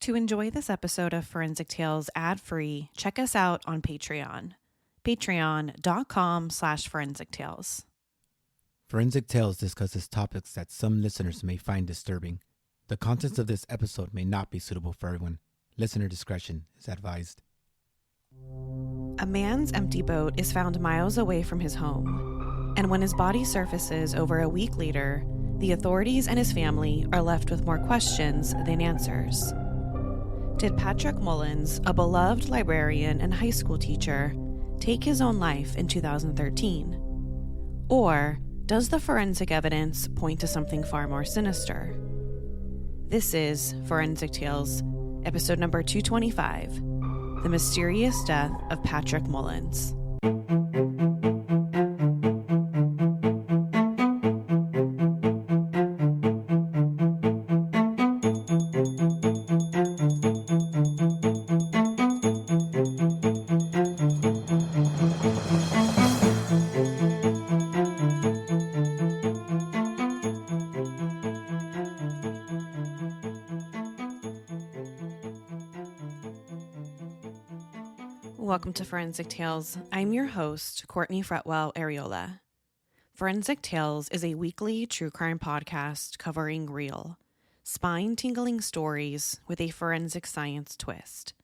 To enjoy this episode of Forensic Tales ad-free, check us out on Patreon. Patreon.com/Forensic Tales. Forensic Tales discusses topics that some listeners may find disturbing. The contents of this episode may not be suitable for everyone. Listener discretion is advised. A man's empty boat is found miles away from his home, and when his body surfaces over a week later, the authorities and his family are left with more questions than answers. Did Patrick Mullins, a beloved librarian and high school teacher, take his own life in 2013? Or does the forensic evidence point to something far more sinister? This is Forensic Tales, episode number 225, The Mysterious Death of Patrick Mullins. Welcome to Forensic Tales. I'm your host, Courtney Fretwell Areola. Forensic Tales is a weekly true crime podcast covering real, spine-tingling stories with a forensic science twist.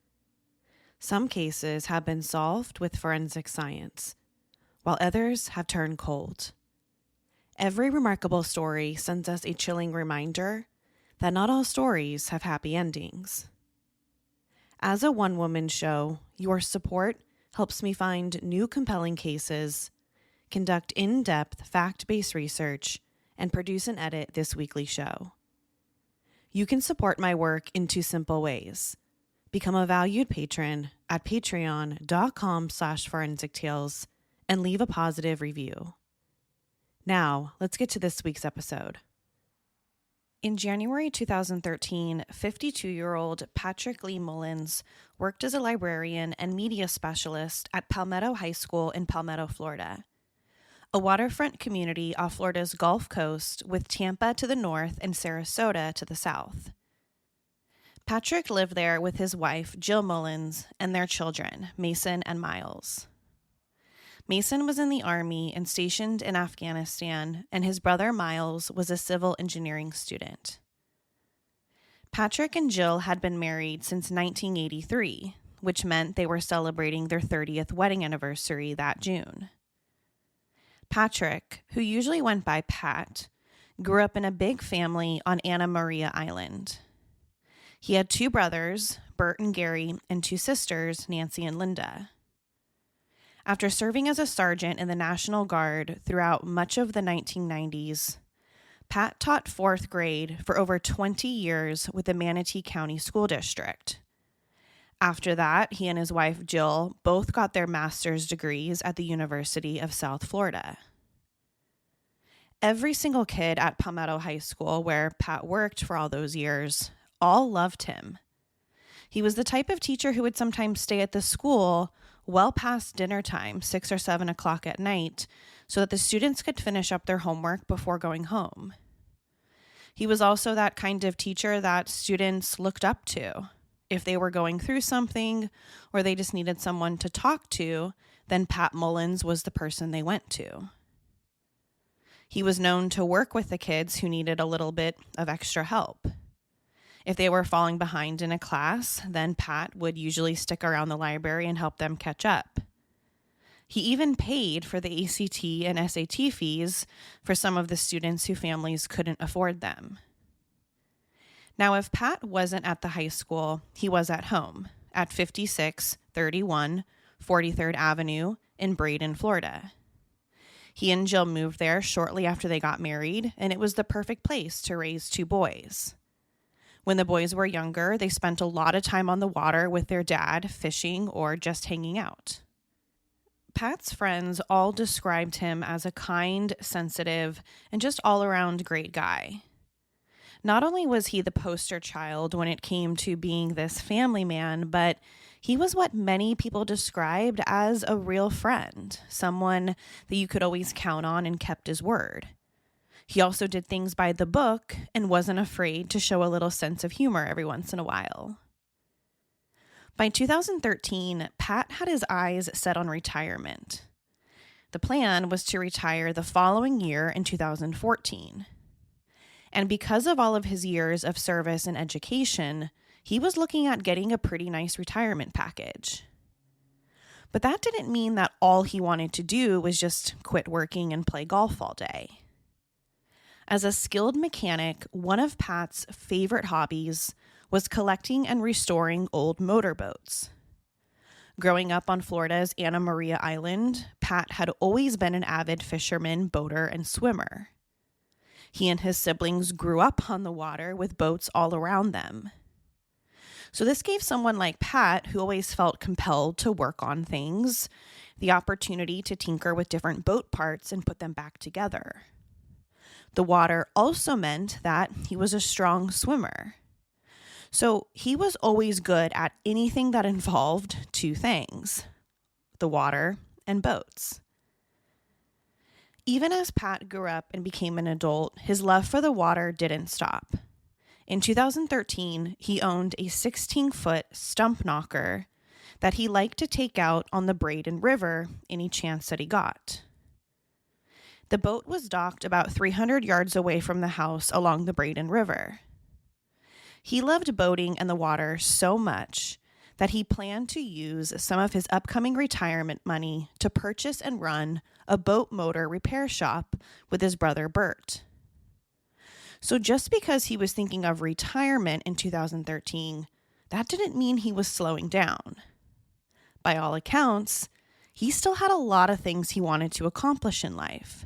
Some cases have been solved with forensic science, while others have turned cold. Every remarkable story sends us a chilling reminder that not all stories have happy endings. As a one-woman show, your support helps me find new compelling cases, conduct in-depth fact-based research, and produce and edit this weekly show. You can support my work in two simple ways. Become a valued patron at patreon.com/Forensic Tales and leave a positive review. Now, let's get to this week's episode. In January 2013, 52-year-old Patrick Lee Mullins worked as a librarian and media specialist at Palmetto High School in Palmetto, Florida, a waterfront community off Florida's Gulf Coast with Tampa to the north and Sarasota to the south. Patrick lived there with his wife, Jill Mullins, and their children, Mason and Miles. Mason was in the Army and stationed in Afghanistan, and his brother Miles was a civil engineering student. Patrick and Jill had been married since 1983, which meant they were celebrating their 30th wedding anniversary that June. Patrick, who usually went by Pat, grew up in a big family on Anna Maria Island. He had two brothers, Bert and Gary, and two sisters, Nancy and Linda. After serving as a sergeant in the National Guard throughout much of the 1990s, Pat taught fourth grade for over 20 years with the Manatee County School District. After that, he and his wife Jill both got their master's degrees at the University of South Florida. Every single kid at Palmetto High School, where Pat worked for all those years, all loved him. He was the type of teacher who would sometimes stay at the school well past dinner time, 6 or 7 o'clock at night, so that the students could finish up their homework before going home. He was also that kind of teacher that students looked up to. If they were going through something or they just needed someone to talk to, then Pat Mullins was the person they went to. He was known to work with the kids who needed a little bit of extra help. If they were falling behind in a class, then Pat would usually stick around the library and help them catch up. He even paid for the ACT and SAT fees for some of the students whose families couldn't afford them. Now, if Pat wasn't at the high school, he was at home at 5631 43rd Avenue in Braden, Florida. He and Jill moved there shortly after they got married, and it was the perfect place to raise two boys. When the boys were younger, they spent a lot of time on the water with their dad, fishing or just hanging out. Pat's friends all described him as a kind, sensitive, and just all-around great guy. Not only was he the poster child when it came to being this family man, but he was what many people described as a real friend, someone that you could always count on and kept his word. He also did things by the book and wasn't afraid to show a little sense of humor every once in a while. By 2013, Pat had his eyes set on retirement. The plan was to retire the following year in 2014. And because of all of his years of service and education, he was looking at getting a pretty nice retirement package. But that didn't mean that all he wanted to do was just quit working and play golf all day. As a skilled mechanic, one of Pat's favorite hobbies was collecting and restoring old motorboats. Growing up on Florida's Anna Maria Island, Pat had always been an avid fisherman, boater, and swimmer. He and his siblings grew up on the water with boats all around them. So this gave someone like Pat, who always felt compelled to work on things, the opportunity to tinker with different boat parts and put them back together. The water also meant that he was a strong swimmer. So he was always good at anything that involved two things: the water and boats. Even as Pat grew up and became an adult, his love for the water didn't stop. In 2013, he owned a 16-foot stump knocker that he liked to take out on the Braden River any chance that he got. The boat was docked about 300 yards away from the house along the Braden River. He loved boating and the water so much that he planned to use some of his upcoming retirement money to purchase and run a boat motor repair shop with his brother Bert. So just because he was thinking of retirement in 2013, that didn't mean he was slowing down. By all accounts, he still had a lot of things he wanted to accomplish in life,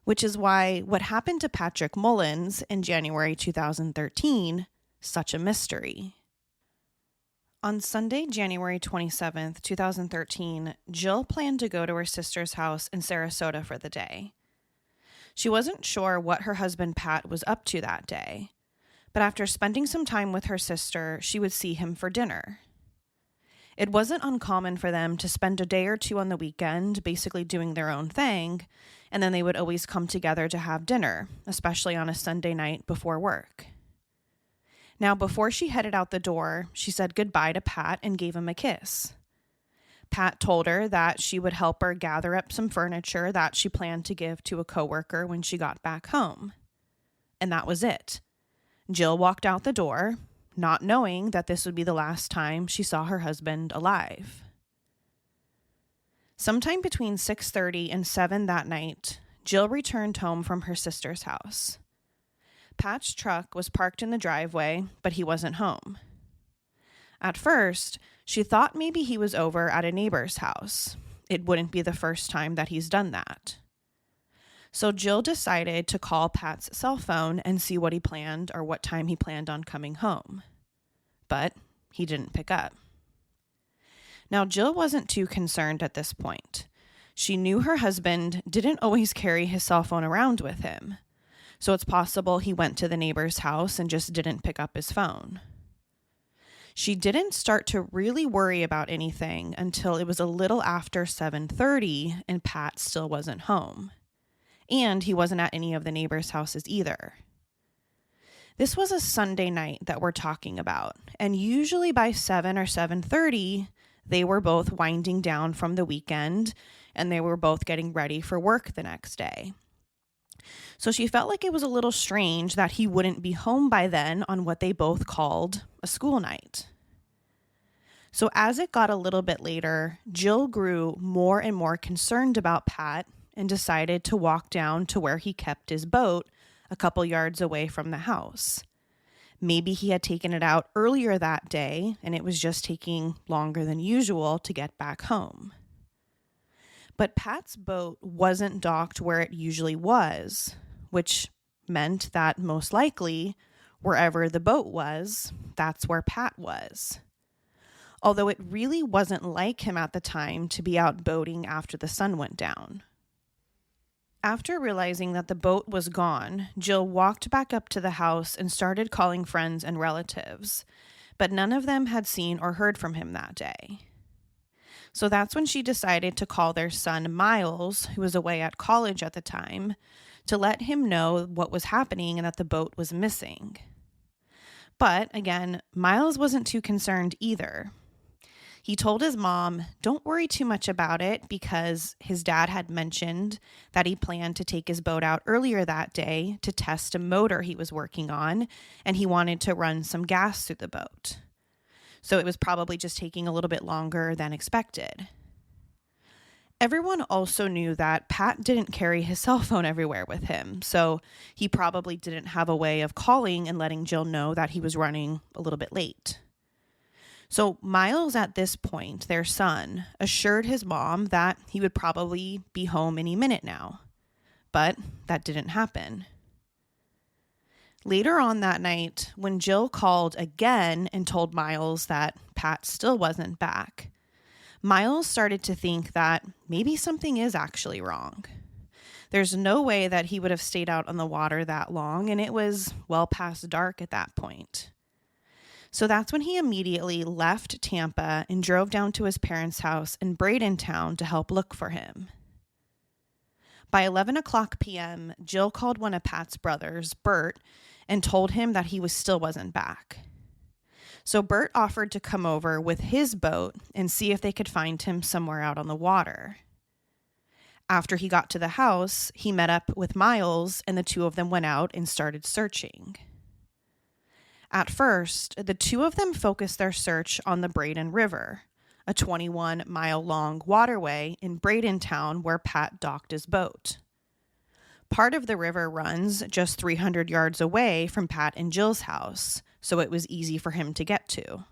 which is why what happened to Patrick Mullins in January 2013 such a mystery. On Sunday, January 27th, 2013, Jill planned to go to her sister's house in Sarasota for the day. She wasn't sure what her husband Pat was up to that day, but after spending some time with her sister, she would see him for dinner. It wasn't uncommon for them to spend a day or two on the weekend basically doing their own thing, and then they would always come together to have dinner, especially on a Sunday night before work. Now, before she headed out the door, she said goodbye to Pat and gave him a kiss. Pat told her that she would help her gather up some furniture that she planned to give to a coworker when she got back home. And that was it. Jill walked out the door, not knowing that this would be the last time she saw her husband alive. Sometime between 6:30 and 7 that night, Jill returned home from her sister's house. Pat's truck was parked in the driveway, but he wasn't home. At first, she thought maybe he was over at a neighbor's house. It wouldn't be the first time that he's done that. So Jill decided to call Pat's cell phone and see what he planned or what time he planned on coming home. But he didn't pick up. Now, Jill wasn't too concerned at this point. She knew her husband didn't always carry his cell phone around with him. So it's possible he went to the neighbor's house and just didn't pick up his phone. She didn't start to really worry about anything until it was a little after 7:30 and Pat still wasn't home. And he wasn't at any of the neighbors' houses either. This was a Sunday night that we're talking about, and usually by 7 or 7:30, they were both winding down from the weekend and they were both getting ready for work the next day. So she felt like it was a little strange that he wouldn't be home by then on what they both called a school night. So as it got a little bit later, Jill grew more and more concerned about Pat and decided to walk down to where he kept his boat a couple yards away from the house. Maybe he had taken it out earlier that day and it was just taking longer than usual to get back home. But Pat's boat wasn't docked where it usually was, which meant that most likely, wherever the boat was, that's where Pat was. Although it really wasn't like him at the time to be out boating after the sun went down. After realizing that the boat was gone, Jill walked back up to the house and started calling friends and relatives, but none of them had seen or heard from him that day. So that's when she decided to call their son Miles, who was away at college at the time, to let him know what was happening and that the boat was missing. But again, Miles wasn't too concerned either. He told his mom, don't worry too much about it, because his dad had mentioned that he planned to take his boat out earlier that day to test a motor he was working on, and he wanted to run some gas through the boat. So it was probably just taking a little bit longer than expected. Everyone also knew that Pat didn't carry his cell phone everywhere with him, so he probably didn't have a way of calling and letting Jill know that he was running a little bit late. So Miles, at this point, their son, assured his mom that he would probably be home any minute now. But that didn't happen. Later on that night, when Jill called again and told Miles that Pat still wasn't back, Miles started to think that maybe something is actually wrong. There's no way that he would have stayed out on the water that long, and it was well past dark at that point. So that's when he immediately left Tampa and drove down to his parents' house in Bradenton to help look for him. By 11 o'clock p.m., Jill called one of Pat's brothers, Bert, and told him that he still wasn't back. So Bert offered to come over with his boat and see if they could find him somewhere out on the water. After he got to the house, he met up with Miles, and the two of them went out and started searching. At first, the two of them focused their search on the Braden River, a 21-mile-long waterway in Bradenton where Pat docked his boat. Part of the river runs just 300 yards away from Pat and Jill's house, so it was easy for him to get to.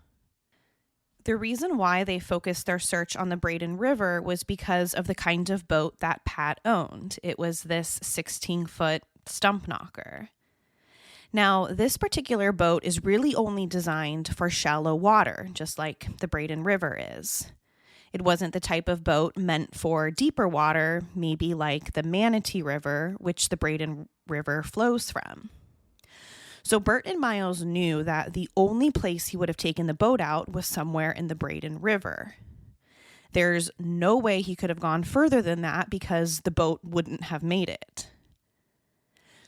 The reason why they focused their search on the Braden River was because of the kind of boat that Pat owned. It was this 16-foot stump knocker. Now, this particular boat is really only designed for shallow water, just like the Braden River is. It wasn't the type of boat meant for deeper water, maybe like the Manatee River, which the Braden River flows from. So Bert and Miles knew that the only place he would have taken the boat out was somewhere in the Braden River. There's no way he could have gone further than that because the boat wouldn't have made it.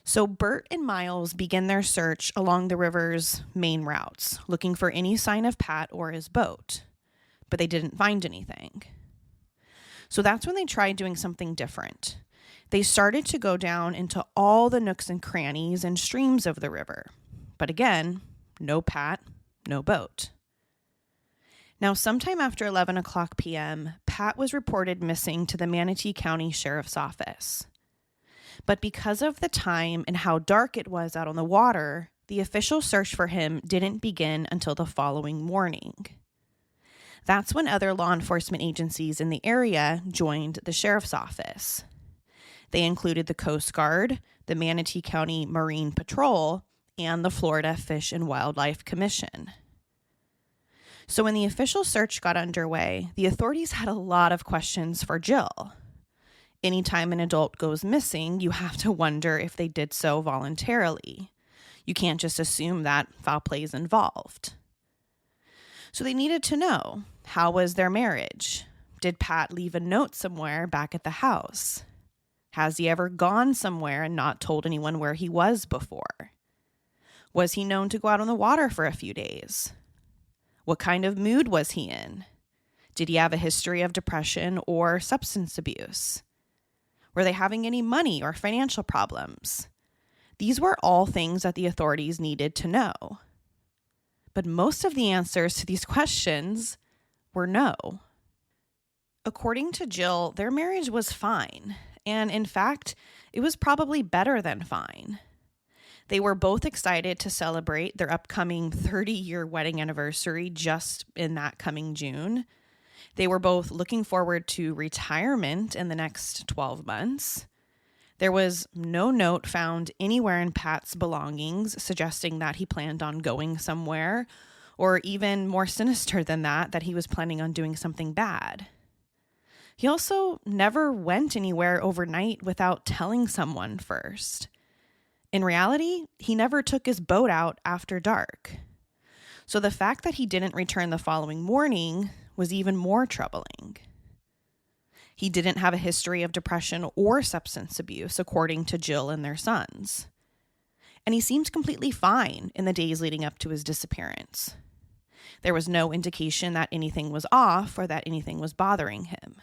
So Bert and Miles begin their search along the river's main routes, looking for any sign of Pat or his boat, but they didn't find anything. So that's when they tried doing something different. They started to go down into all the nooks and crannies and streams of the river, but again, no Pat, no boat. Now, sometime after 11 o'clock p.m., Pat was reported missing to the Manatee County Sheriff's Office. But because of the time and how dark it was out on the water, the official search for him didn't begin until the following morning. That's when other law enforcement agencies in the area joined the sheriff's office. They included the Coast Guard, the Manatee County Marine Patrol, and the Florida Fish and Wildlife Commission. So when the official search got underway, the authorities had a lot of questions for Jill. Anytime an adult goes missing, you have to wonder if they did so voluntarily. You can't just assume that foul play is involved. So they needed to know, how was their marriage? Did Pat leave a note somewhere back at the house? Has he ever gone somewhere and not told anyone where he was before? Was he known to go out on the water for a few days? What kind of mood was he in? Did he have a history of depression or substance abuse? Were they having any money or financial problems? These were all things that the authorities needed to know. But most of the answers to these questions were no. According to Jill, their marriage was fine. And in fact, it was probably better than fine. They were both excited to celebrate their upcoming 30-year wedding anniversary just in that coming June. They were both looking forward to retirement in the next 12 months. There was no note found anywhere in Pat's belongings suggesting that he planned on going somewhere, or even more sinister than that he was planning on doing something bad. He also never went anywhere overnight without telling someone first. In reality, he never took his boat out after dark. So the fact that he didn't return the following morning was even more troubling. He didn't have a history of depression or substance abuse, according to Jill and their sons. And he seemed completely fine in the days leading up to his disappearance. There was no indication that anything was off or that anything was bothering him.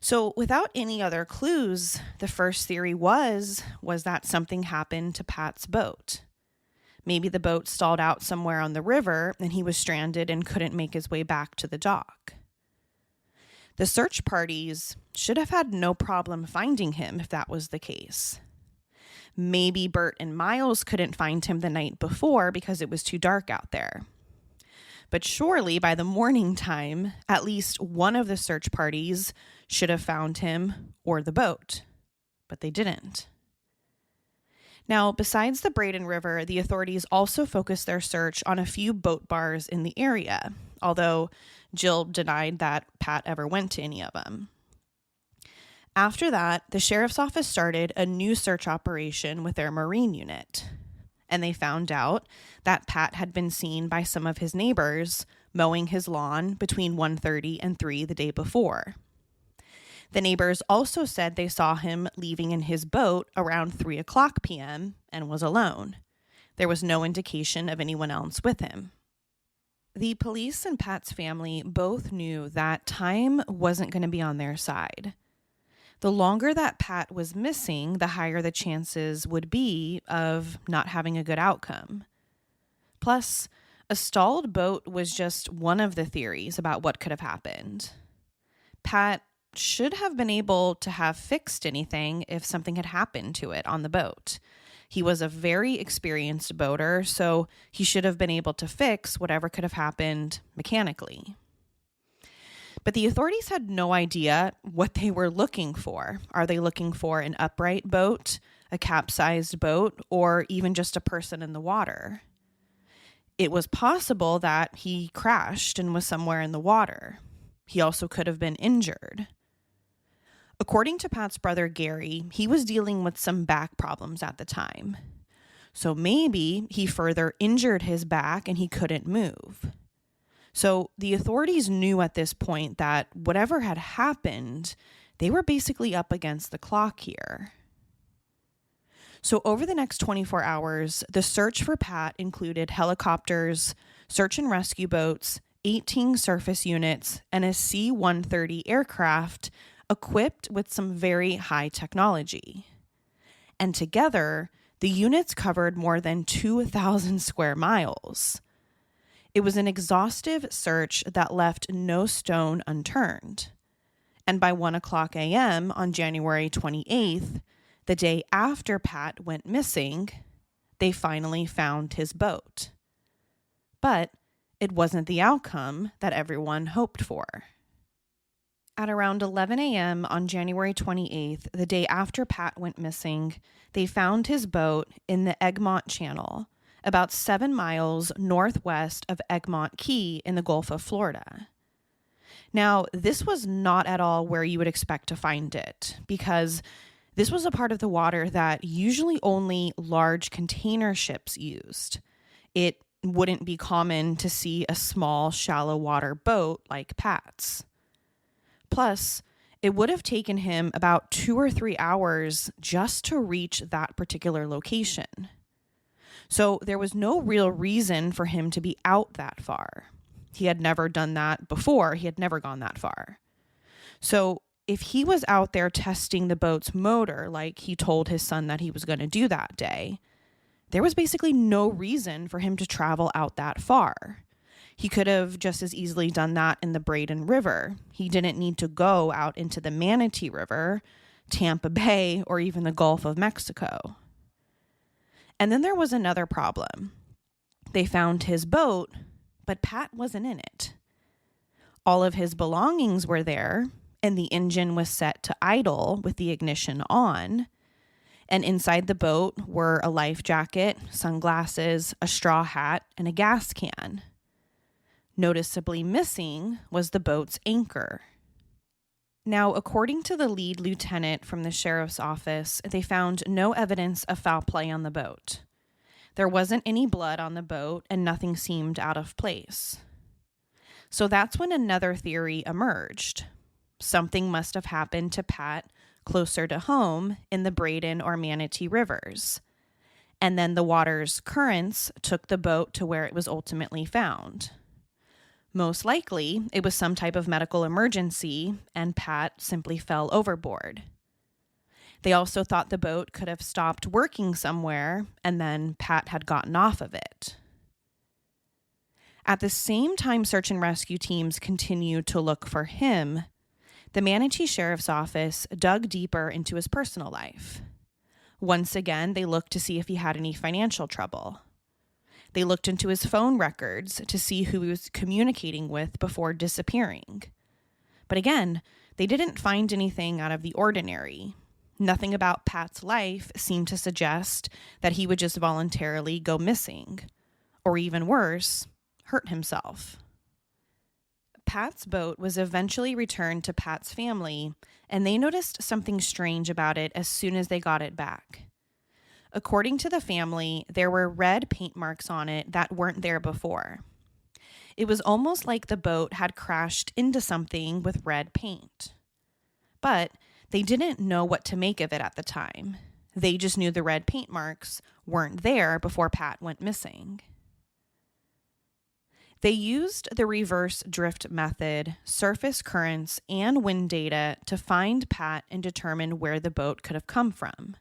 So without any other clues, the first theory was that something happened to Pat's boat. Maybe the boat stalled out somewhere on the river and he was stranded and couldn't make his way back to the dock. The search parties should have had no problem finding him if that was the case. Maybe Bert and Miles couldn't find him the night before because it was too dark out there. But surely by the morning time, at least one of the search parties should have found him or the boat. But they didn't. Now, besides the Braden River, the authorities also focused their search on a few boat bars in the area, although Jill denied that Pat ever went to any of them. After that, the sheriff's office started a new search operation with their marine unit, and they found out that Pat had been seen by some of his neighbors mowing his lawn between 1:30 and 3 the day before. The neighbors also said they saw him leaving in his boat around 3:00 p.m. and was alone. There was no indication of anyone else with him. The police and Pat's family both knew that time wasn't going to be on their side. The longer that Pat was missing, the higher the chances would be of not having a good outcome. Plus, a stalled boat was just one of the theories about what could have happened. Pat should have been able to have fixed anything if something had happened to it on the boat. He was a very experienced boater, so he should have been able to fix whatever could have happened mechanically. But the authorities had no idea what they were looking for. Are they looking for an upright boat, a capsized boat, or even just a person in the water? It was possible that he crashed and was somewhere in the water. He also could have been injured. According to Pat's brother Gary, he was dealing with some back problems at the time. So maybe he further injured his back and he couldn't move. So the authorities knew at this point that whatever had happened, they were basically up against the clock here. So over the next 24 hours, the search for Pat included helicopters, search and rescue boats, 18 surface units, and a C-130 aircraft equipped with some very high technology. And together, the units covered more than 2,000 square miles. It was an exhaustive search that left no stone unturned. And by 1:00 a.m. on January 28th, the day after Pat went missing, they finally found his boat. But it wasn't the outcome that everyone hoped for. At around 11 a.m. on January 28th, the day after Pat went missing, they found his boat in the Egmont Channel, about 7 miles northwest of Egmont Key in the Gulf of Florida. Now, this was not at all where you would expect to find it, because this was a part of the water that usually only large container ships used. It wouldn't be common to see a small, shallow water boat like Pat's. Plus, it would have taken him about 2 or 3 hours just to reach that particular location. So there was no real reason for him to be out that far. He had never done that before. He had never gone that far. So if he was out there testing the boat's motor, like he told his son that he was going to do that day, there was basically no reason for him to travel out that far. He could have just as easily done that in the Braden River. He didn't need to go out into the Manatee River, Tampa Bay, or even the Gulf of Mexico. And then there was another problem. They found his boat, but Pat wasn't in it. All of his belongings were there, and the engine was set to idle with the ignition on. And inside the boat were a life jacket, sunglasses, a straw hat, and a gas can. Noticeably missing was the boat's anchor. Now, according to the lead lieutenant from the sheriff's office, they found no evidence of foul play on the boat. There wasn't any blood on the boat, and nothing seemed out of place. So that's when another theory emerged. Something must have happened to Pat closer to home in the Braden or Manatee rivers. And then the water's currents took the boat to where it was ultimately found. Most likely, it was some type of medical emergency, and Pat simply fell overboard. They also thought the boat could have stopped working somewhere, and then Pat had gotten off of it. At the same time search and rescue teams continued to look for him, the Manatee Sheriff's Office dug deeper into his personal life. Once again, they looked to see if he had any financial trouble. They looked into his phone records to see who he was communicating with before disappearing. But again, they didn't find anything out of the ordinary. Nothing about Pat's life seemed to suggest that he would just voluntarily go missing, or even worse, hurt himself. Pat's boat was eventually returned to Pat's family, and they noticed something strange about it as soon as they got it back. According to the family, there were red paint marks on it that weren't there before. It was almost like the boat had crashed into something with red paint. But they didn't know what to make of it at the time. They just knew the red paint marks weren't there before Pat went missing. They used the reverse drift method, surface currents, and wind data to find Pat and determine where the boat could have come from.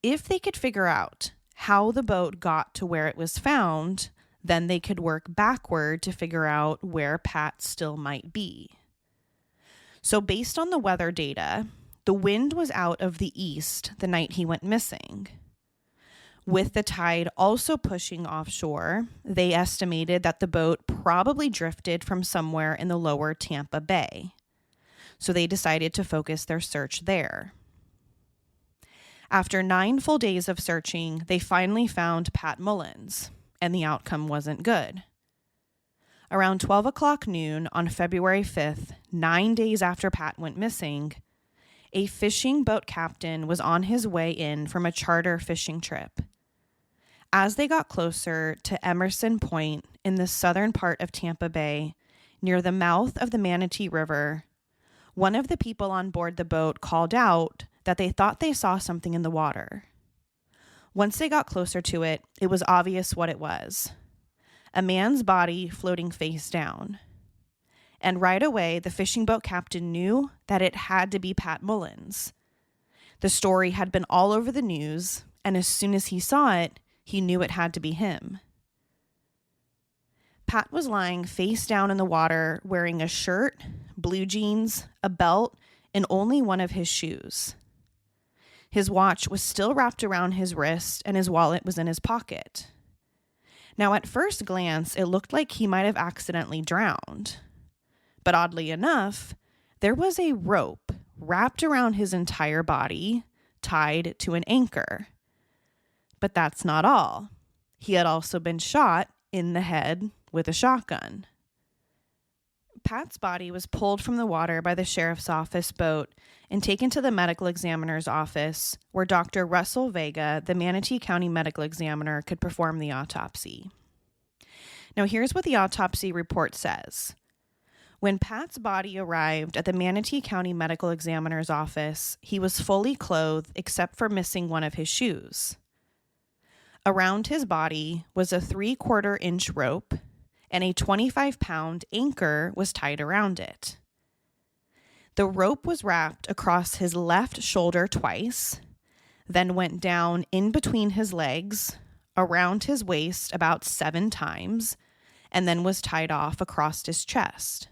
If they could figure out how the boat got to where it was found, then they could work backward to figure out where Pat still might be. So based on the weather data, the wind was out of the east the night he went missing. With the tide also pushing offshore, they estimated that the boat probably drifted from somewhere in the lower Tampa Bay. So they decided to focus their search there. After 9 full days of searching, they finally found Pat Mullins, and the outcome wasn't good. Around 12 o'clock noon on February 5th, 9 days after Pat went missing, a fishing boat captain was on his way in from a charter fishing trip. As they got closer to Emerson Point in the southern part of Tampa Bay, near the mouth of the Manatee River, one of the people on board the boat called out that they thought they saw something in the water. Once they got closer to it, it was obvious what it was. A man's body floating face down. And right away, the fishing boat captain knew that it had to be Pat Mullins. The story had been all over the news, and as soon as he saw it, he knew it had to be him. Pat was lying face down in the water, wearing a shirt, blue jeans, a belt, and only one of his shoes. His watch was still wrapped around his wrist, and his wallet was in his pocket. Now, at first glance, it looked like he might have accidentally drowned. But oddly enough, there was a rope wrapped around his entire body, tied to an anchor. But that's not all. He had also been shot in the head with a shotgun. Pat's body was pulled from the water by the sheriff's office boat and taken to the medical examiner's office, where Dr. Russell Vega, the Manatee County medical examiner, could perform the autopsy. Now, here's what the autopsy report says. When Pat's body arrived at the Manatee County medical examiner's office, he was fully clothed except for missing one of his shoes. Around his body was a 3/4-inch rope, and a 25-pound anchor was tied around it. The rope was wrapped across his left shoulder twice, then went down in between his legs, around his waist about 7 times, and then was tied off across his chest.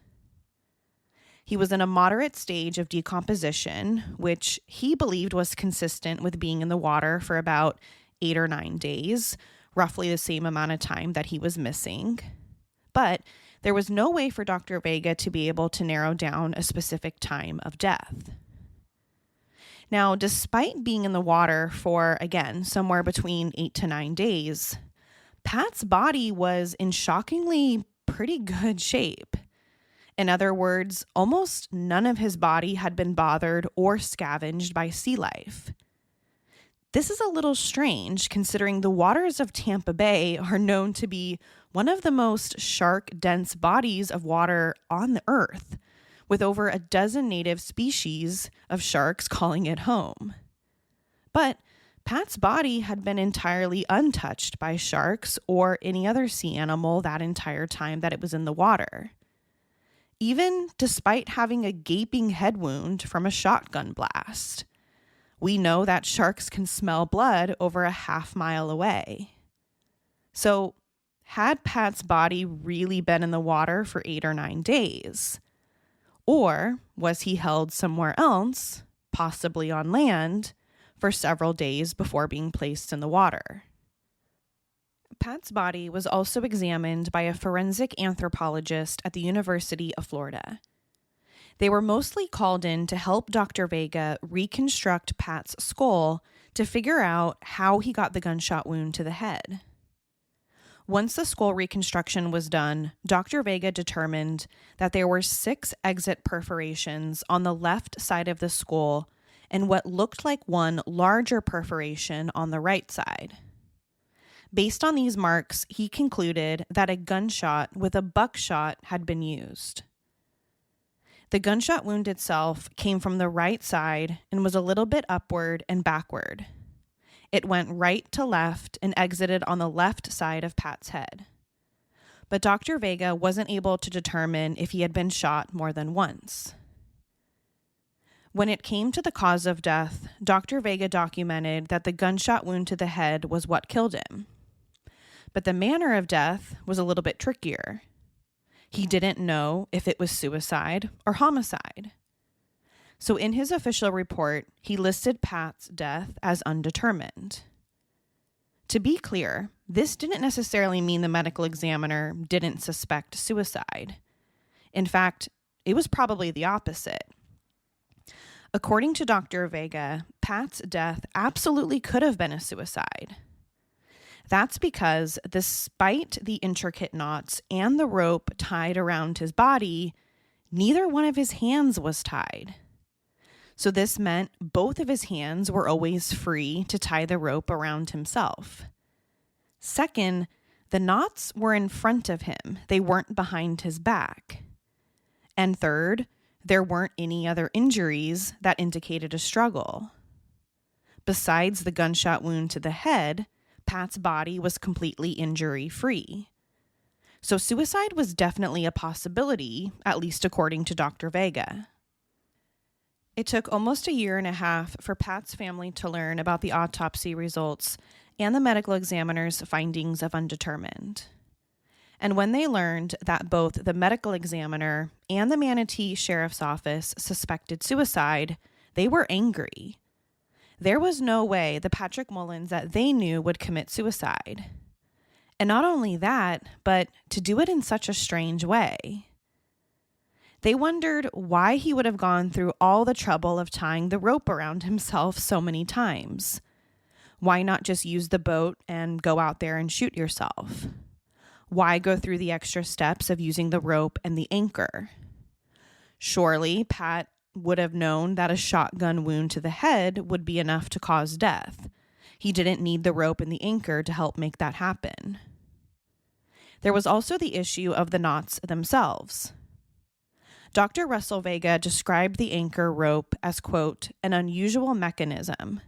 He was in a moderate stage of decomposition, which he believed was consistent with being in the water for about 8 or 9 days, roughly the same amount of time that he was missing. But there was no way for Dr. Vega to be able to narrow down a specific time of death. Now, despite being in the water for, again, somewhere between 8 to 9 days, Pat's body was in shockingly pretty good shape. In other words, almost none of his body had been bothered or scavenged by sea life. This is a little strange considering the waters of Tampa Bay are known to be one of the most shark-dense bodies of water on the earth, with over a dozen native species of sharks calling it home. But Pat's body had been entirely untouched by sharks or any other sea animal that entire time that it was in the water, even despite having a gaping head wound from a shotgun blast. We know that sharks can smell blood over a half-mile away. So, had Pat's body really been in the water for 8 or 9 days? Or was he held somewhere else, possibly on land, for several days before being placed in the water? Pat's body was also examined by a forensic anthropologist at the University of Florida. They were mostly called in to help Dr. Vega reconstruct Pat's skull to figure out how he got the gunshot wound to the head. Once the skull reconstruction was done, Dr. Vega determined that there were 6 exit perforations on the left side of the skull and what looked like one larger perforation on the right side. Based on these marks, he concluded that a gunshot with a buckshot had been used. The gunshot wound itself came from the right side and was a little bit upward and backward. It went right to left and exited on the left side of Pat's head. But Dr. Vega wasn't able to determine if he had been shot more than once. When it came to the cause of death, Dr. Vega documented that the gunshot wound to the head was what killed him. But the manner of death was a little bit trickier. He didn't know if it was suicide or homicide. So in his official report, he listed Pat's death as undetermined. To be clear, this didn't necessarily mean the medical examiner didn't suspect suicide. In fact, it was probably the opposite. According to Dr. Vega, Pat's death absolutely could have been a suicide. That's because despite the intricate knots and the rope tied around his body, neither one of his hands was tied. So this meant both of his hands were always free to tie the rope around himself. Second, the knots were in front of him. They weren't behind his back. And third, there weren't any other injuries that indicated a struggle. Besides the gunshot wound to the head, Pat's body was completely injury-free. So suicide was definitely a possibility, at least according to Dr. Vega. It took almost a year and a half for Pat's family to learn about the autopsy results and the medical examiner's findings of undetermined. And when they learned that both the medical examiner and the Manatee Sheriff's Office suspected suicide, they were angry. There was no way the Patrick Mullins that they knew would commit suicide. And not only that, but to do it in such a strange way. They wondered why he would have gone through all the trouble of tying the rope around himself so many times. Why not just use the boat and go out there and shoot yourself? Why go through the extra steps of using the rope and the anchor? Surely Pat would have known that a shotgun wound to the head would be enough to cause death. He didn't need the rope and the anchor to help make that happen. There was also the issue of the knots themselves. Dr. Russell Vega described the anchor rope as, quote, an unusual mechanism,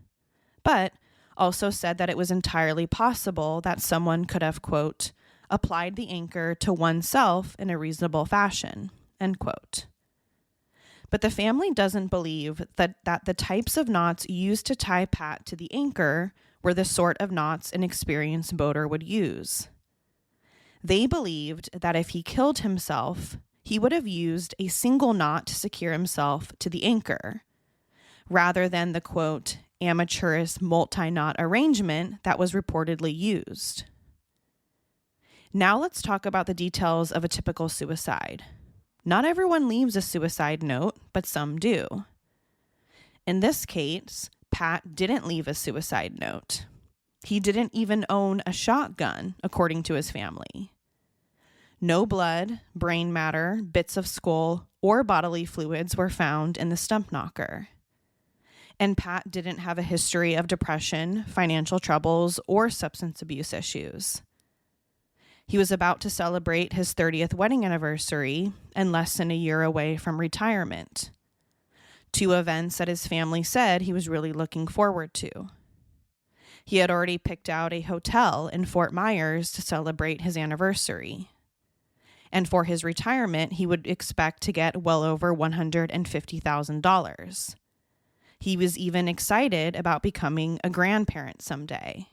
but also said that it was entirely possible that someone could have, quote, applied the anchor to oneself in a reasonable fashion, end quote. But the family doesn't believe that the types of knots used to tie Pat to the anchor were the sort of knots an experienced boater would use. They believed that if he killed himself, he would have used a single knot to secure himself to the anchor, rather than the, quote, amateurish multi-knot arrangement that was reportedly used. Now let's talk about the details of a typical suicide. Not everyone leaves a suicide note, but some do. In this case, Pat didn't leave a suicide note. He didn't even own a shotgun, according to his family. No blood, brain matter, bits of skull, or bodily fluids were found in the stump knocker. And Pat didn't have a history of depression, financial troubles, or substance abuse issues. He was about to celebrate his 30th wedding anniversary and less than a year away from retirement. 2 events that his family said he was really looking forward to. He had already picked out a hotel in Fort Myers to celebrate his anniversary. And for his retirement, he would expect to get well over $150,000. He was even excited about becoming a grandparent someday.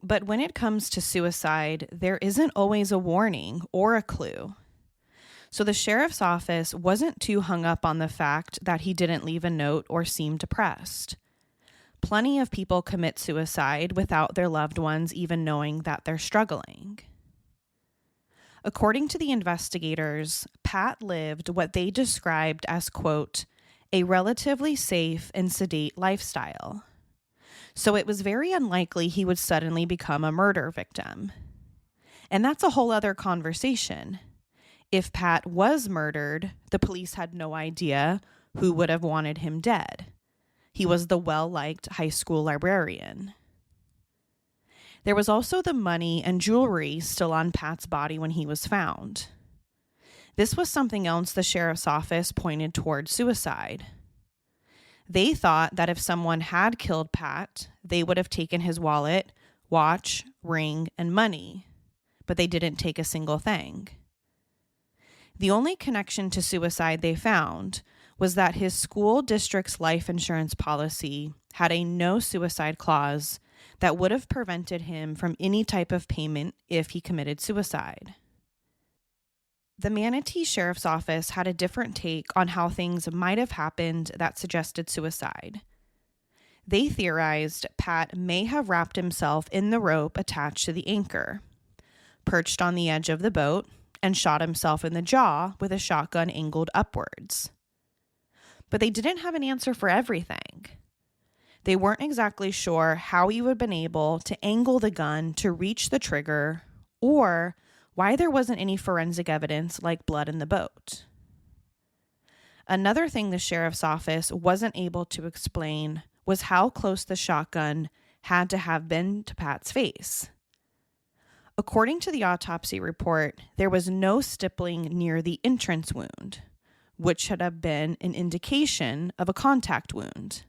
But when it comes to suicide, there isn't always a warning or a clue. So the sheriff's office wasn't too hung up on the fact that he didn't leave a note or seem depressed. Plenty of people commit suicide without their loved ones even knowing that they're struggling. According to the investigators, Pat lived what they described as, quote, a relatively safe and sedate lifestyle. So it was very unlikely he would suddenly become a murder victim. And that's a whole other conversation. If Pat was murdered, the police had no idea who would have wanted him dead. He was the well-liked high school librarian. There was also the money and jewelry still on Pat's body when he was found. This was something else the sheriff's office pointed toward suicide. They thought that if someone had killed Pat, they would have taken his wallet, watch, ring, and money, but they didn't take a single thing. The only connection to suicide they found was that his school district's life insurance policy had a no suicide clause that would have prevented him from any type of payment if he committed suicide. The Manatee Sheriff's Office had a different take on how things might have happened that suggested suicide. They theorized Pat may have wrapped himself in the rope attached to the anchor, perched on the edge of the boat, and shot himself in the jaw with a shotgun angled upwards. But they didn't have an answer for everything. They weren't exactly sure how he would have been able to angle the gun to reach the trigger, or why there wasn't any forensic evidence like blood in the boat. Another thing the sheriff's office wasn't able to explain was how close the shotgun had to have been to Pat's face. According to the autopsy report, there was no stippling near the entrance wound, which should have been an indication of a contact wound.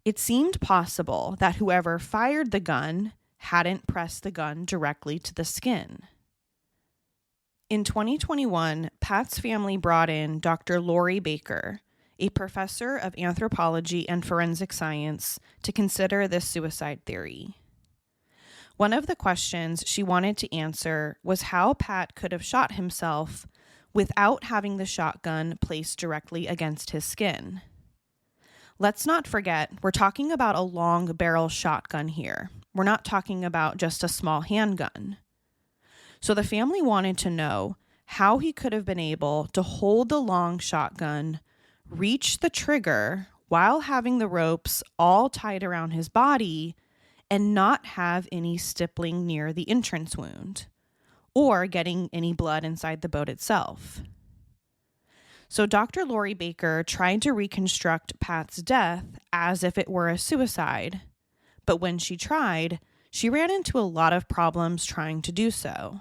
It seemed possible that whoever fired the gun hadn't pressed the gun directly to the skin. In 2021, Pat's family brought in Dr. Lori Baker, a professor of anthropology and forensic science, to consider this suicide theory. One of the questions she wanted to answer was how Pat could have shot himself without having the shotgun placed directly against his skin. Let's not forget, we're talking about a long barrel shotgun here. We're not talking about just a small handgun. So the family wanted to know how he could have been able to hold the long shotgun, reach the trigger while having the ropes all tied around his body, and not have any stippling near the entrance wound, or getting any blood inside the boat itself. So Dr. Lori Baker tried to reconstruct Pat's death as if it were a suicide, but when she tried, she ran into a lot of problems trying to do so.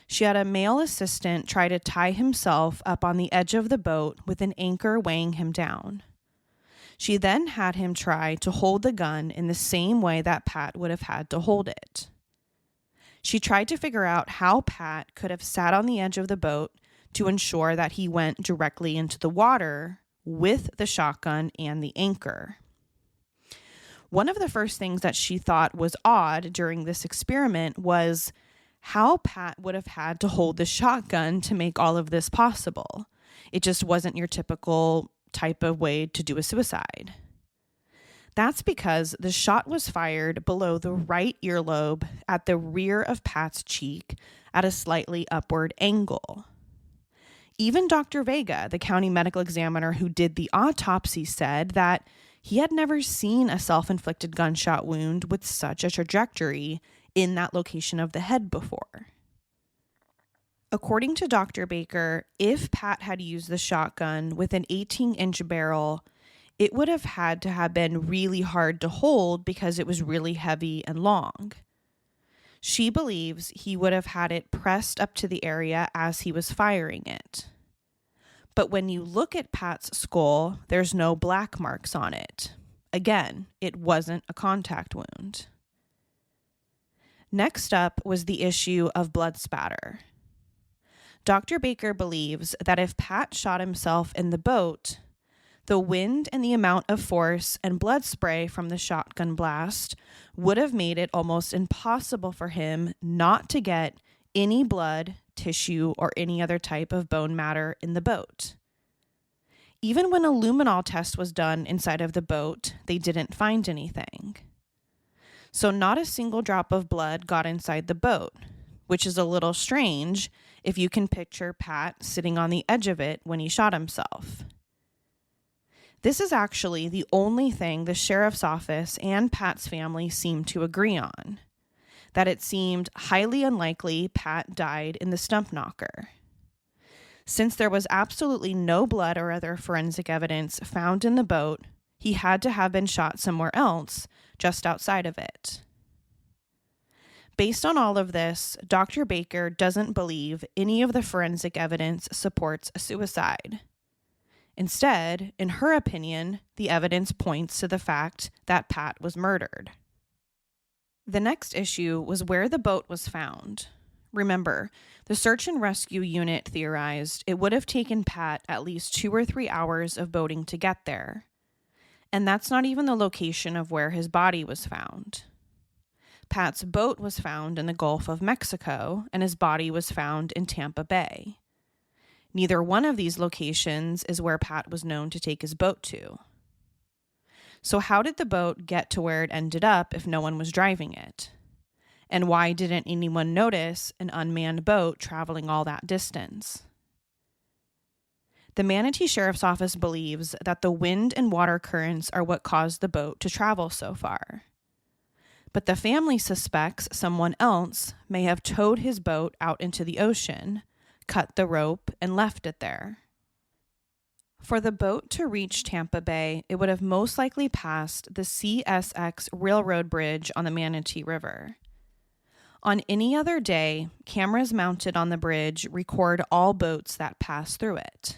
She had a male assistant try to tie himself up on the edge of the boat with an anchor weighing him down. She then had him try to hold the gun in the same way that Pat would have had to hold it. She tried to figure out how Pat could have sat on the edge of the boat to ensure that he went directly into the water with the shotgun and the anchor. One of the first things that she thought was odd during this experiment was how Pat would have had to hold the shotgun to make all of this possible. It just wasn't your typical type of way to do a suicide. That's because the shot was fired below the right earlobe at the rear of Pat's cheek at a slightly upward angle. Even Dr. Vega, the county medical examiner who did the autopsy, said that he had never seen a self-inflicted gunshot wound with such a trajectory in that location of the head before. According to Dr. Baker, if Pat had used the shotgun with an 18-inch barrel, it would have had to have been really hard to hold because it was really heavy and long. She believes he would have had it pressed up to the area as he was firing it. But when you look at Pat's skull, there's no black marks on it. Again, it wasn't a contact wound. Next up was the issue of blood spatter. Dr. Baker believes that if Pat shot himself in the boat, the wind and the amount of force and blood spray from the shotgun blast would have made it almost impossible for him not to get any blood, tissue, or any other type of bone matter in the boat. Even when a luminol test was done inside of the boat, they didn't find anything. So not a single drop of blood got inside the boat, which is a little strange if you can picture Pat sitting on the edge of it when he shot himself. This is actually the only thing the sheriff's office and Pat's family seemed to agree on, that it seemed highly unlikely Pat died in the stump knocker. Since there was absolutely no blood or other forensic evidence found in the boat, he had to have been shot somewhere else, just outside of it. Based on all of this, Dr. Baker doesn't believe any of the forensic evidence supports a suicide. Instead, in her opinion, the evidence points to the fact that Pat was murdered. The next issue was where the boat was found. Remember, the search and rescue unit theorized it would have taken Pat at least 2 or 3 hours of boating to get there. And that's not even the location of where his body was found. Pat's boat was found in the Gulf of Mexico, and his body was found in Tampa Bay. Neither one of these locations is where Pat was known to take his boat to. So how did the boat get to where it ended up if no one was driving it? And why didn't anyone notice an unmanned boat traveling all that distance? The Manatee Sheriff's Office believes that the wind and water currents are what caused the boat to travel so far. But the family suspects someone else may have towed his boat out into the ocean, cut the rope, and left it there. For the boat to reach Tampa Bay, it would have most likely passed the CSX Railroad Bridge on the Manatee River. On any other day, cameras mounted on the bridge record all boats that pass through it.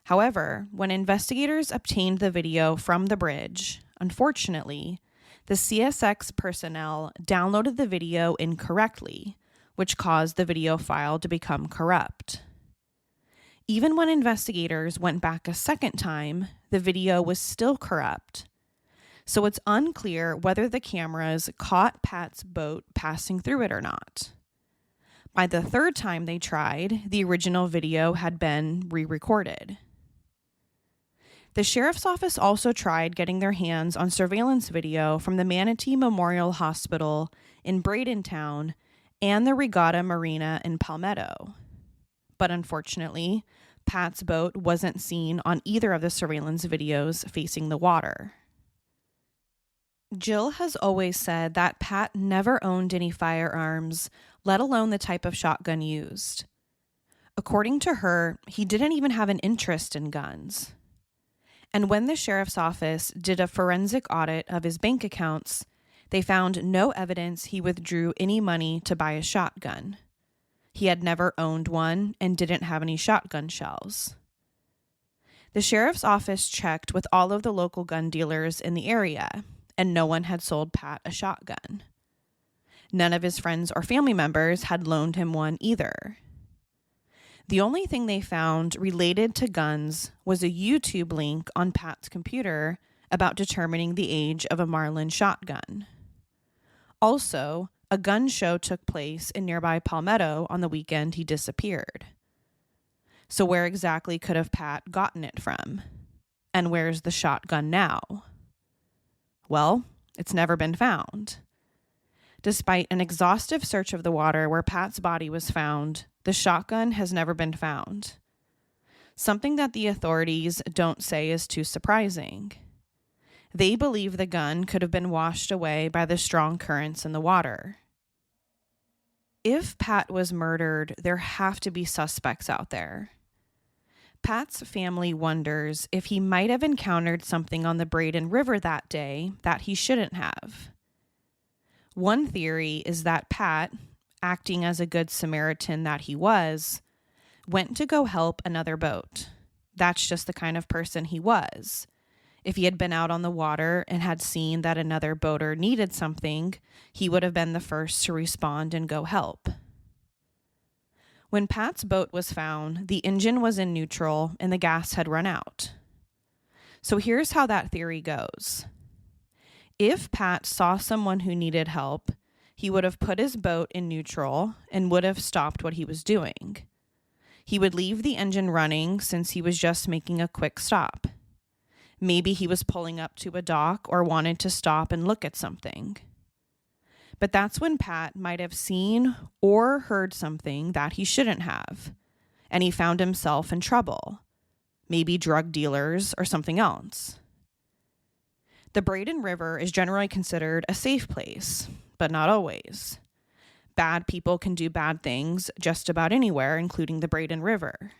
However, when investigators obtained the video from the bridge, unfortunately, the CSX personnel downloaded the video incorrectly, which caused the video file to become corrupt. Even when investigators went back a second time, the video was still corrupt. So it's unclear whether the cameras caught Pat's boat passing through it or not. By the third time they tried, the original video had been re-recorded. The sheriff's office also tried getting their hands on surveillance video from the Manatee Memorial Hospital in Bradentown and the Regatta Marina in Palmetto. But unfortunately, Pat's boat wasn't seen on either of the surveillance videos facing the water. Jill has always said that Pat never owned any firearms, let alone the type of shotgun used. According to her, he didn't even have an interest in guns. And when the sheriff's office did a forensic audit of his bank accounts, they found no evidence he withdrew any money to buy a shotgun. He had never owned one and didn't have any shotgun shells. The sheriff's office checked with all of the local gun dealers in the area, and no one had sold Pat a shotgun. None of his friends or family members had loaned him one either. The only thing they found related to guns was a YouTube link on Pat's computer about determining the age of a Marlin shotgun. Also, a gun show took place in nearby Palmetto on the weekend he disappeared. So where exactly could have Pat gotten it from? And where's the shotgun now? Well, it's never been found. Despite an exhaustive search of the water where Pat's body was found, the shotgun has never been found. Something that the authorities don't say is too surprising. They believe the gun could have been washed away by the strong currents in the water. If Pat was murdered, there have to be suspects out there. Pat's family wonders if he might have encountered something on the Braden River that day that he shouldn't have. One theory is that Pat, acting as a good Samaritan that he was, went to go help another boat. That's just the kind of person he was. If he had been out on the water and had seen that another boater needed something, he would have been the first to respond and go help. When Pat's boat was found, the engine was in neutral and the gas had run out. So here's how that theory goes. If Pat saw someone who needed help, he would have put his boat in neutral and would have stopped what he was doing. He would leave the engine running since he was just making a quick stop. Maybe he was pulling up to a dock or wanted to stop and look at something. But that's when Pat might have seen or heard something that he shouldn't have, and he found himself in trouble. Maybe drug dealers or something else. The Braden River is generally considered a safe place, but not always. Bad people can do bad things just about anywhere, including the Braden River.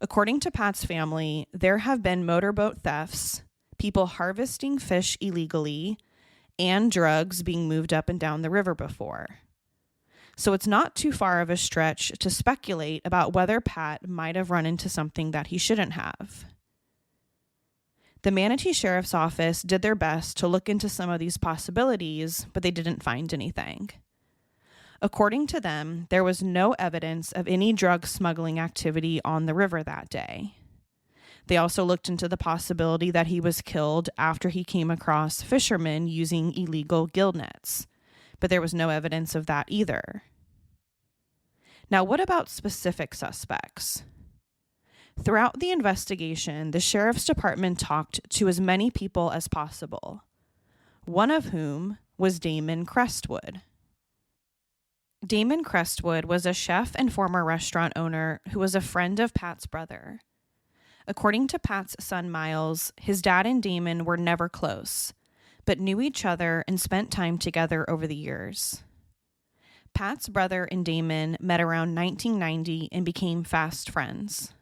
According to Pat's family, there have been motorboat thefts, people harvesting fish illegally, and drugs being moved up and down the river before. So it's not too far of a stretch to speculate about whether Pat might have run into something that he shouldn't have. The Manatee Sheriff's Office did their best to look into some of these possibilities, but they didn't find anything. According to them, there was no evidence of any drug smuggling activity on the river that day. They also looked into the possibility that he was killed after he came across fishermen using illegal gill nets, but there was no evidence of that either. Now, what about specific suspects? Throughout the investigation, the sheriff's department talked to as many people as possible, one of whom was Damon Crestwood. Damon Crestwood was a chef and former restaurant owner who was a friend of Pat's brother. According to Pat's son Miles, his dad and Damon were never close, but knew each other and spent time together over the years. Pat's brother and Damon met around 1990 and became fast friends.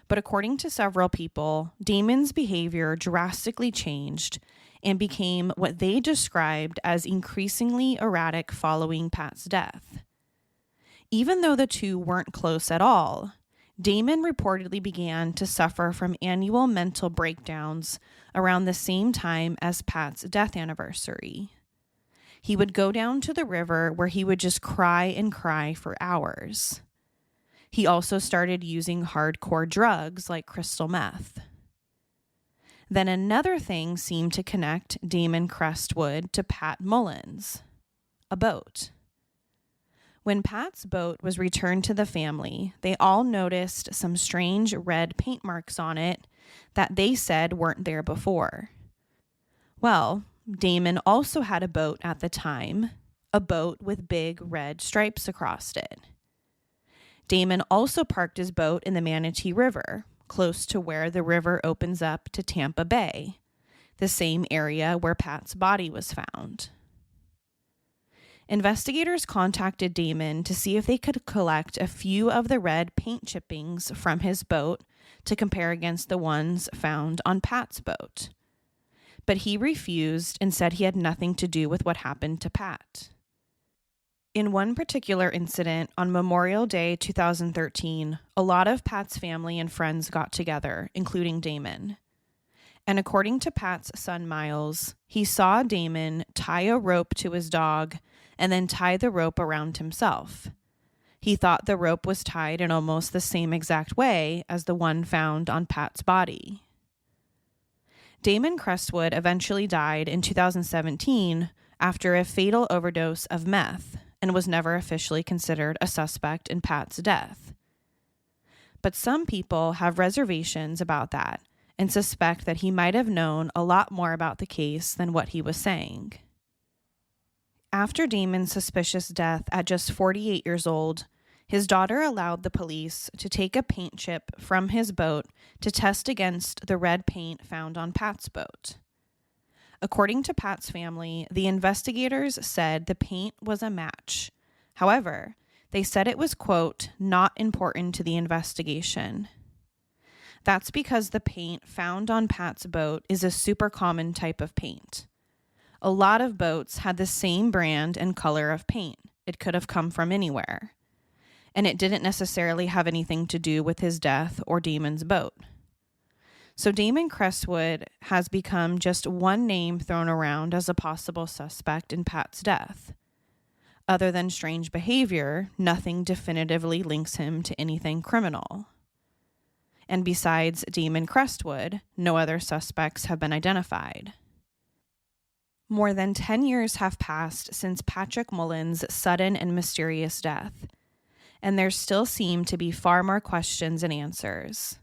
But according to several people, Damon's behavior drastically changed and became what they described as increasingly erratic following Pat's death. Even though the two weren't close at all, Damon reportedly began to suffer from annual mental breakdowns around the same time as Pat's death anniversary. He would go down to the river where he would just cry and cry for hours. He also started using hardcore drugs like crystal meth. Then another thing seemed to connect Damon Crestwood to Pat Mullins: a boat. When Pat's boat was returned to the family, they all noticed some strange red paint marks on it that they said weren't there before. Well, Damon also had a boat at the time, a boat with big red stripes across it. Damon also parked his boat in the Manatee River, close to where the river opens up to Tampa Bay, the same area where Pat's body was found. Investigators contacted Damon to see if they could collect a few of the red paint chippings from his boat to compare against the ones found on Pat's boat. But he refused and said he had nothing to do with what happened to Pat. In one particular incident on Memorial Day 2013, a lot of Pat's family and friends got together, including Damon. And according to Pat's son Miles, he saw Damon tie a rope to his dog and then tie the rope around himself. He thought the rope was tied in almost the same exact way as the one found on Pat's body. Damon Crestwood eventually died in 2017 after a fatal overdose of meth and was never officially considered a suspect in Pat's death. But some people have reservations about that and suspect that he might have known a lot more about the case than what he was saying. After Damon's suspicious death at just 48 years old, his daughter allowed the police to take a paint chip from his boat to test against the red paint found on Pat's boat. According to Pat's family, the investigators said the paint was a match. However, they said it was, quote, not important to the investigation. That's because the paint found on Pat's boat is a super common type of paint. A lot of boats had the same brand and color of paint. It could have come from anywhere. And it didn't necessarily have anything to do with his death or Damon's boat. So Damon Crestwood has become just one name thrown around as a possible suspect in Pat's death. Other than strange behavior, nothing definitively links him to anything criminal. And besides Damon Crestwood, no other suspects have been identified. More than 10 years have passed since Patrick Mullins' sudden and mysterious death, and there still seem to be far more questions and answers.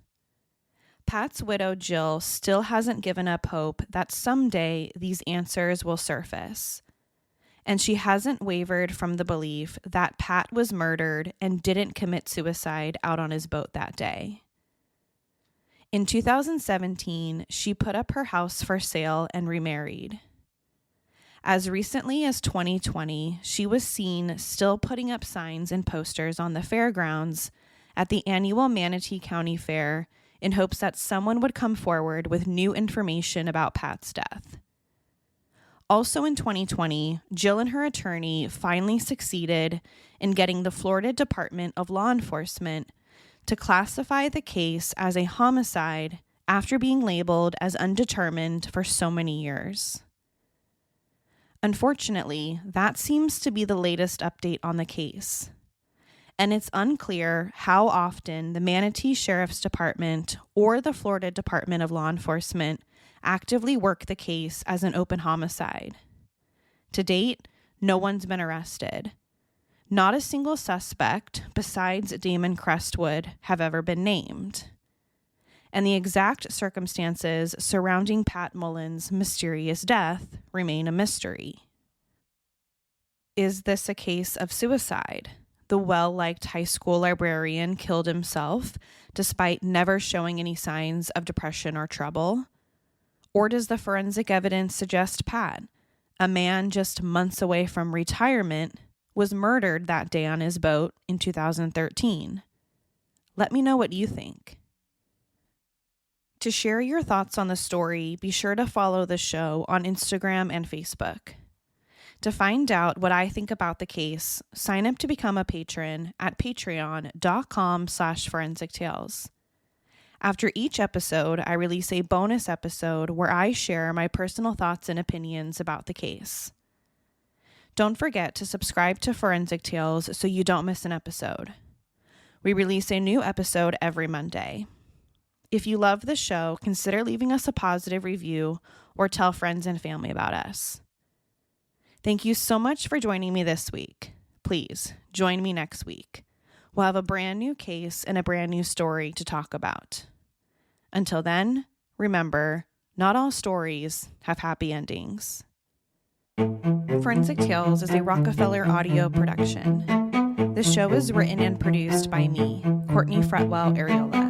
Pat's widow, Jill, still hasn't given up hope that someday these answers will surface, and she hasn't wavered from the belief that Pat was murdered and didn't commit suicide out on his boat that day. In 2017, she put up her house for sale and remarried. As recently as 2020, she was seen still putting up signs and posters on the fairgrounds at the annual Manatee County Fair in hopes that someone would come forward with new information about Pat's death. Also in 2020, Jill and her attorney finally succeeded in getting the Florida Department of Law Enforcement to classify the case as a homicide after being labeled as undetermined for so many years. Unfortunately, that seems to be the latest update on the case, and it's unclear how often the Manatee Sheriff's Department or the Florida Department of Law Enforcement actively work the case as an open homicide. To date, no one's been arrested. Not a single suspect, besides Damon Crestwood, have ever been named. And the exact circumstances surrounding Pat Mullins' mysterious death remain a mystery. Is this a case of suicide? The well-liked high school librarian killed himself despite never showing any signs of depression or trouble? Or does the forensic evidence suggest Pat, a man just months away from retirement, was murdered that day on his boat in 2013? Let me know what you think. To share your thoughts on the story, be sure to follow the show on Instagram and Facebook. To find out what I think about the case, sign up to become a patron at patreon.com/forensictales. After each episode, I release a bonus episode where I share my personal thoughts and opinions about the case. Don't forget to subscribe to Forensic Tales so you don't miss an episode. We release a new episode every Monday. If you love the show, consider leaving us a positive review or tell friends and family about us. Thank you so much for joining me this week. Please join me next week. We'll have a brand new case and a brand new story to talk about. Until then, remember, not all stories have happy endings. Forensic Tales is a Rockefeller audio production. The show is written and produced by me, Courtney Fretwell Areola.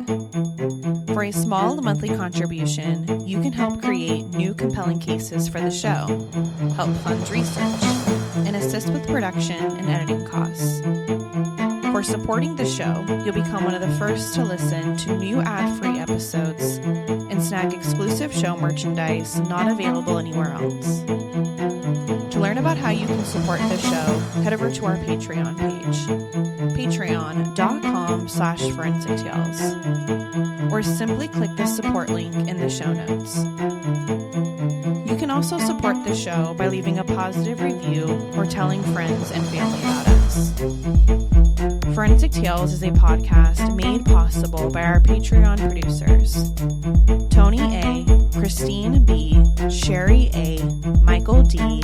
For a small monthly contribution, you can help create new compelling cases for the show, help fund research, and assist with production and editing costs. For supporting the show, you'll become one of the first to listen to new ad-free episodes and snag exclusive show merchandise not available anywhere else. To learn about how you can support the show, head over to our Patreon page, patreon.com/forensictales, or simply click the support link in the show notes. You can also support the show by leaving a positive review or telling friends and family about us. Forensic Tales is a podcast made possible by our Patreon producers, Tony A., Christine B., Sherry A., Michael D.,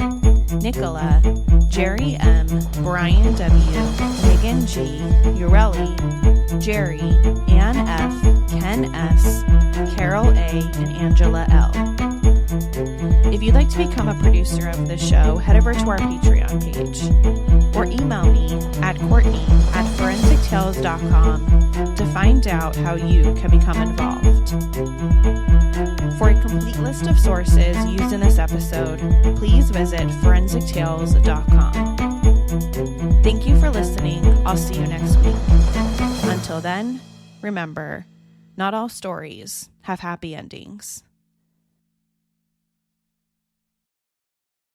Nicola, Jerry M., Brian W., Megan G., Ureli, Jerry, Ann F., Ken S., Carol A., and Angela L. If you'd like to become a producer of the show, head over to our Patreon page or email me at courtney@forensictales.com to find out how you can become involved. For a complete list of sources used in this episode, please visit forensictales.com. Thank you for listening. I'll see you next week. Until then, remember, not all stories have happy endings.